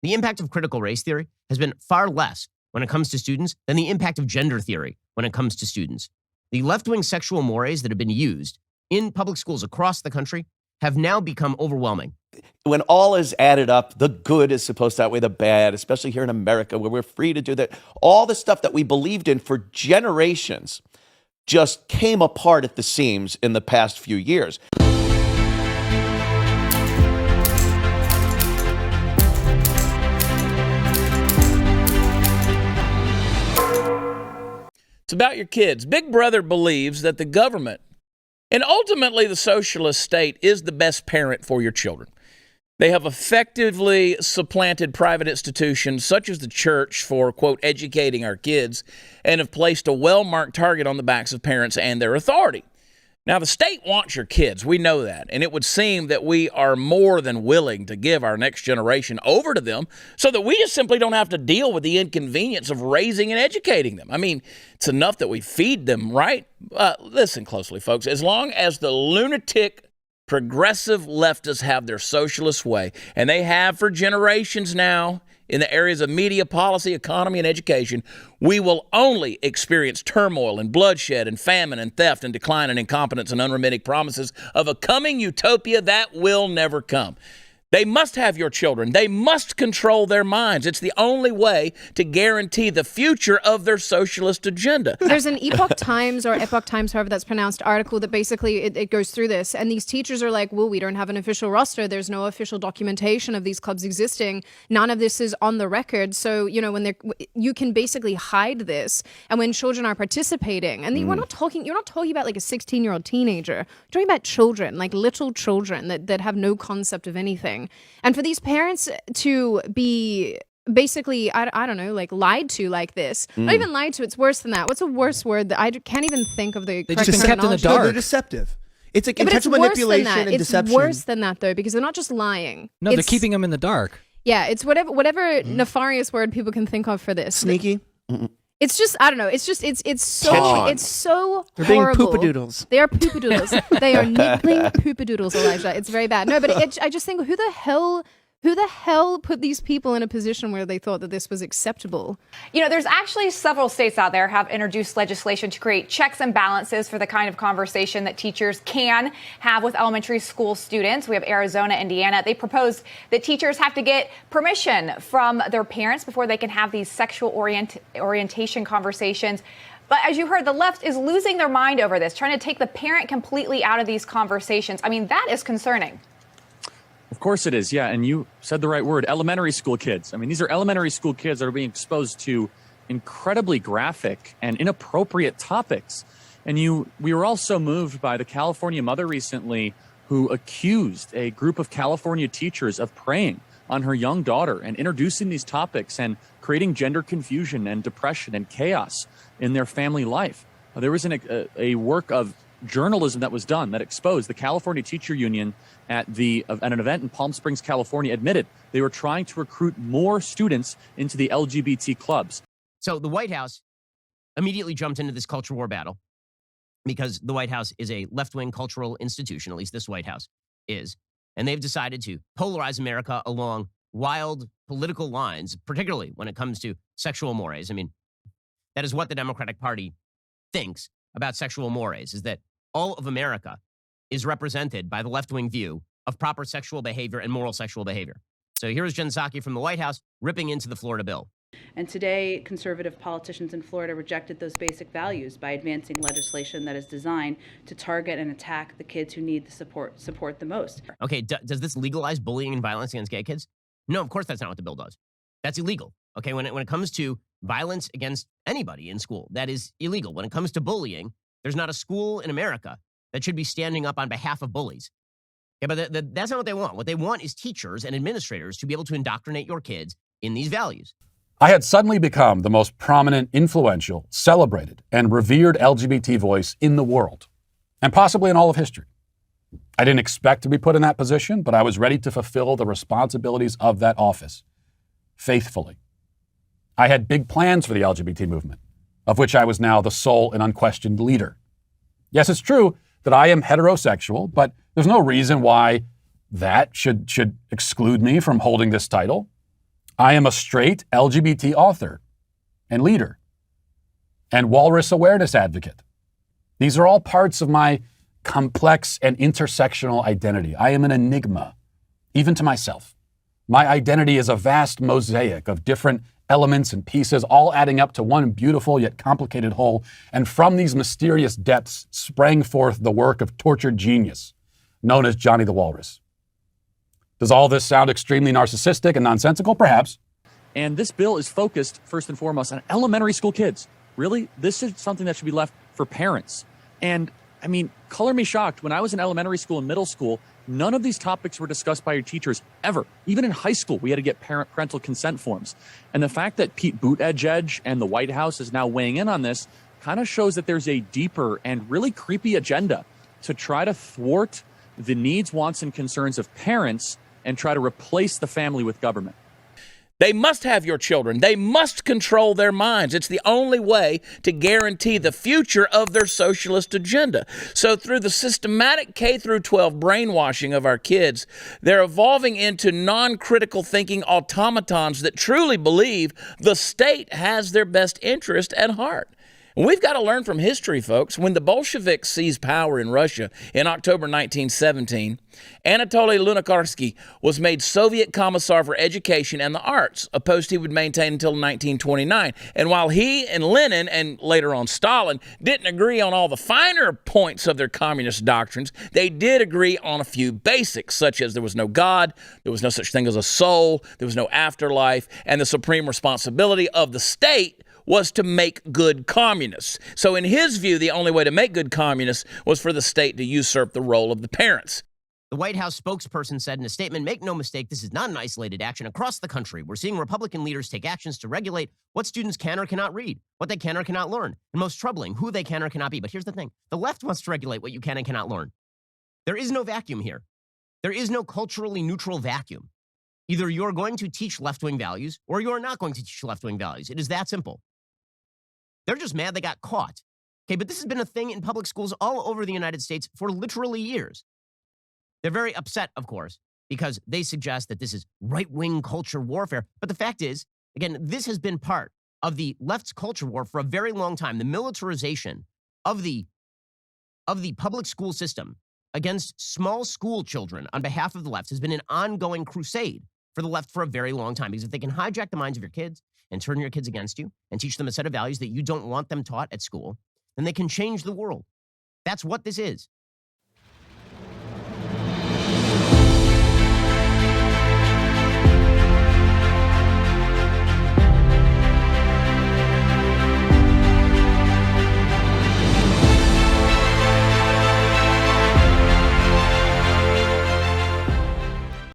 The impact of critical race theory has been far less when it comes to students than the impact of gender theory when it comes to students. The left-wing sexual mores that have been used in public schools across the country have now become overwhelming. When all is added up, the good is supposed to outweigh the bad, especially here in America where we're free to do that. All the stuff that we believed in for generations just came apart at the seams in the past few years. It's about your kids. Big Brother believes that the government and ultimately the socialist state is the best parent for your children. They have effectively supplanted private institutions such as the church for, quote, educating our kids, and have placed a well-marked target on the backs of parents and their authority. Now, the state wants your kids. We know that. And it would seem that we are more than willing to give our next generation over to them so that we just simply don't have to deal with the inconvenience of raising and educating them. I mean, it's enough that we feed them, right? Listen closely, folks. As long as the lunatic progressive leftists have their socialist way, and they have for generations now, in the areas of media, policy, economy, and education, we will only experience turmoil and bloodshed and famine and theft and decline and incompetence and unremitting promises of a coming utopia that will never come. They must have your children. They must control their minds. It's the only way to guarantee the future of their socialist agenda. There's an Epoch Times, however that's pronounced, article that basically it goes through this. And these teachers are like, well, we don't have an official roster. There's no official documentation of these clubs existing. None of this is on the record. So, you know, you can basically hide this. And when children are participating, and you're not talking about like a 16-year-old teenager. You're talking about children, like little children that have no concept of anything. And for these parents to be basically, I don't know, like lied to like this. Not even lied to, it's worse than that. What's a worse word that I can't even think of the correct just kept in the dark. No, they're deceptive. It's like intentional it's manipulation and deception. It's worse than that, though, because they're not just lying. No, they're keeping them in the dark. Yeah, it's whatever nefarious word people can think of for this. Sneaky? It's just, I don't know. It's just, it's so They're being horrible. poopadoodles. They are poopadoodles. They are nibbling poopadoodles, Elijah. It's very bad. No, but I just think, who the hell put these people in a position where they thought that this was acceptable? You know, there's actually several states out there have introduced legislation to create checks and balances for the kind of conversation that teachers can have with elementary school students. We have Arizona, Indiana. They proposed that teachers have to get permission from their parents before they can have these sexual orientation conversations. But as you heard, the left is losing their mind over this, trying to take the parent completely out of these conversations. I mean, that is concerning. Of course it is, yeah. And you said the right word, elementary school kids. I mean, these are elementary school kids that are being exposed to incredibly graphic and inappropriate topics. And we were also moved by the California mother recently who accused a group of California teachers of preying on her young daughter and introducing these topics and creating gender confusion and depression and chaos in their family life. There was a work of journalism that was done that exposed the California Teacher Union at an event in Palm Springs, California, admitted they were trying to recruit more students into the LGBT clubs. So the White House immediately jumped into this culture war battle because the White House is a left-wing cultural institution, at least this White House is. And they've decided to polarize America along wild political lines, particularly when it comes to sexual mores. I mean, that is what the Democratic Party thinks about sexual mores, is that all of America is represented by the left-wing view of proper sexual behavior and moral sexual behavior. So here's Jen Psaki from the White House ripping into the Florida bill. And today, conservative politicians in Florida rejected those basic values by advancing legislation that is designed to target and attack the kids who need the support the most. Okay, does this legalize bullying and violence against gay kids? No, of course that's not what the bill does. That's illegal. Okay, when it comes to violence against anybody in school, that is illegal. When it comes to bullying, there's not a school in America that should be standing up on behalf of bullies. Okay, but that's not what they want. What they want is teachers and administrators to be able to indoctrinate your kids in these values. I had suddenly become the most prominent, influential, celebrated, and revered LGBT voice in the world, and possibly in all of history. I didn't expect to be put in that position, but I was ready to fulfill the responsibilities of that office faithfully. I had big plans for the LGBT movement, of which I was now the sole and unquestioned leader. Yes, it's true that I am heterosexual, but there's no reason why that should exclude me from holding this title. I am a straight LGBT author and leader and walrus awareness advocate. These are all parts of my complex and intersectional identity. I am an enigma, even to myself. My identity is a vast mosaic of different elements and pieces, all adding up to one beautiful yet complicated whole. And from these mysterious depths sprang forth the work of tortured genius, known as Johnny the Walrus. Does all this sound extremely narcissistic and nonsensical? Perhaps. And this bill is focused, first and foremost, on elementary school kids. Really? This is something that should be left for parents. And, I mean, color me shocked. When I was in elementary school and middle school, none of these topics were discussed by your teachers, ever. Even in high school, we had to get parental consent forms. And the fact that Pete Buttigieg and the White House is now weighing in on this kind of shows that there's a deeper and really creepy agenda to try to thwart the needs, wants, and concerns of parents and try to replace the family with government. They must have your children. They must control their minds. It's the only way to guarantee the future of their socialist agenda. So through the systematic K through 12 brainwashing of our kids, they're evolving into non-critical thinking automatons that truly believe the state has their best interest at heart. And we've got to learn from history, folks. When the Bolsheviks seized power in Russia in October 1917, Anatoly Lunacharsky was made Soviet Commissar for Education and the Arts, a post he would maintain until 1929. And while he and Lenin, and later on Stalin, didn't agree on all the finer points of their communist doctrines, they did agree on a few basics, such as there was no God, there was no such thing as a soul, there was no afterlife, and the supreme responsibility of the state was to make good communists. So in his view, the only way to make good communists was for the state to usurp the role of the parents. The White House spokesperson said in a statement, "Make no mistake, this is not an isolated action across the country. We're seeing Republican leaders take actions to regulate what students can or cannot read, what they can or cannot learn, and most troubling, who they can or cannot be." But here's the thing. The left wants to regulate what you can and cannot learn. There is no vacuum here. There is no culturally neutral vacuum. Either you're going to teach left-wing values or you're not going to teach left-wing values. It is that simple. They're just mad they got caught. Okay, but this has been a thing in public schools all over the United States for literally years. They're very upset, of course, because they suggest that this is right-wing culture warfare. But the fact is, again, this has been part of the left's culture war for a very long time. The militarization of the public school system against small school children on behalf of the left has been an ongoing crusade for the left for a very long time. Because if they can hijack the minds of your kids and turn your kids against you and teach them a set of values that you don't want them taught at school, then they can change the world. That's what this is.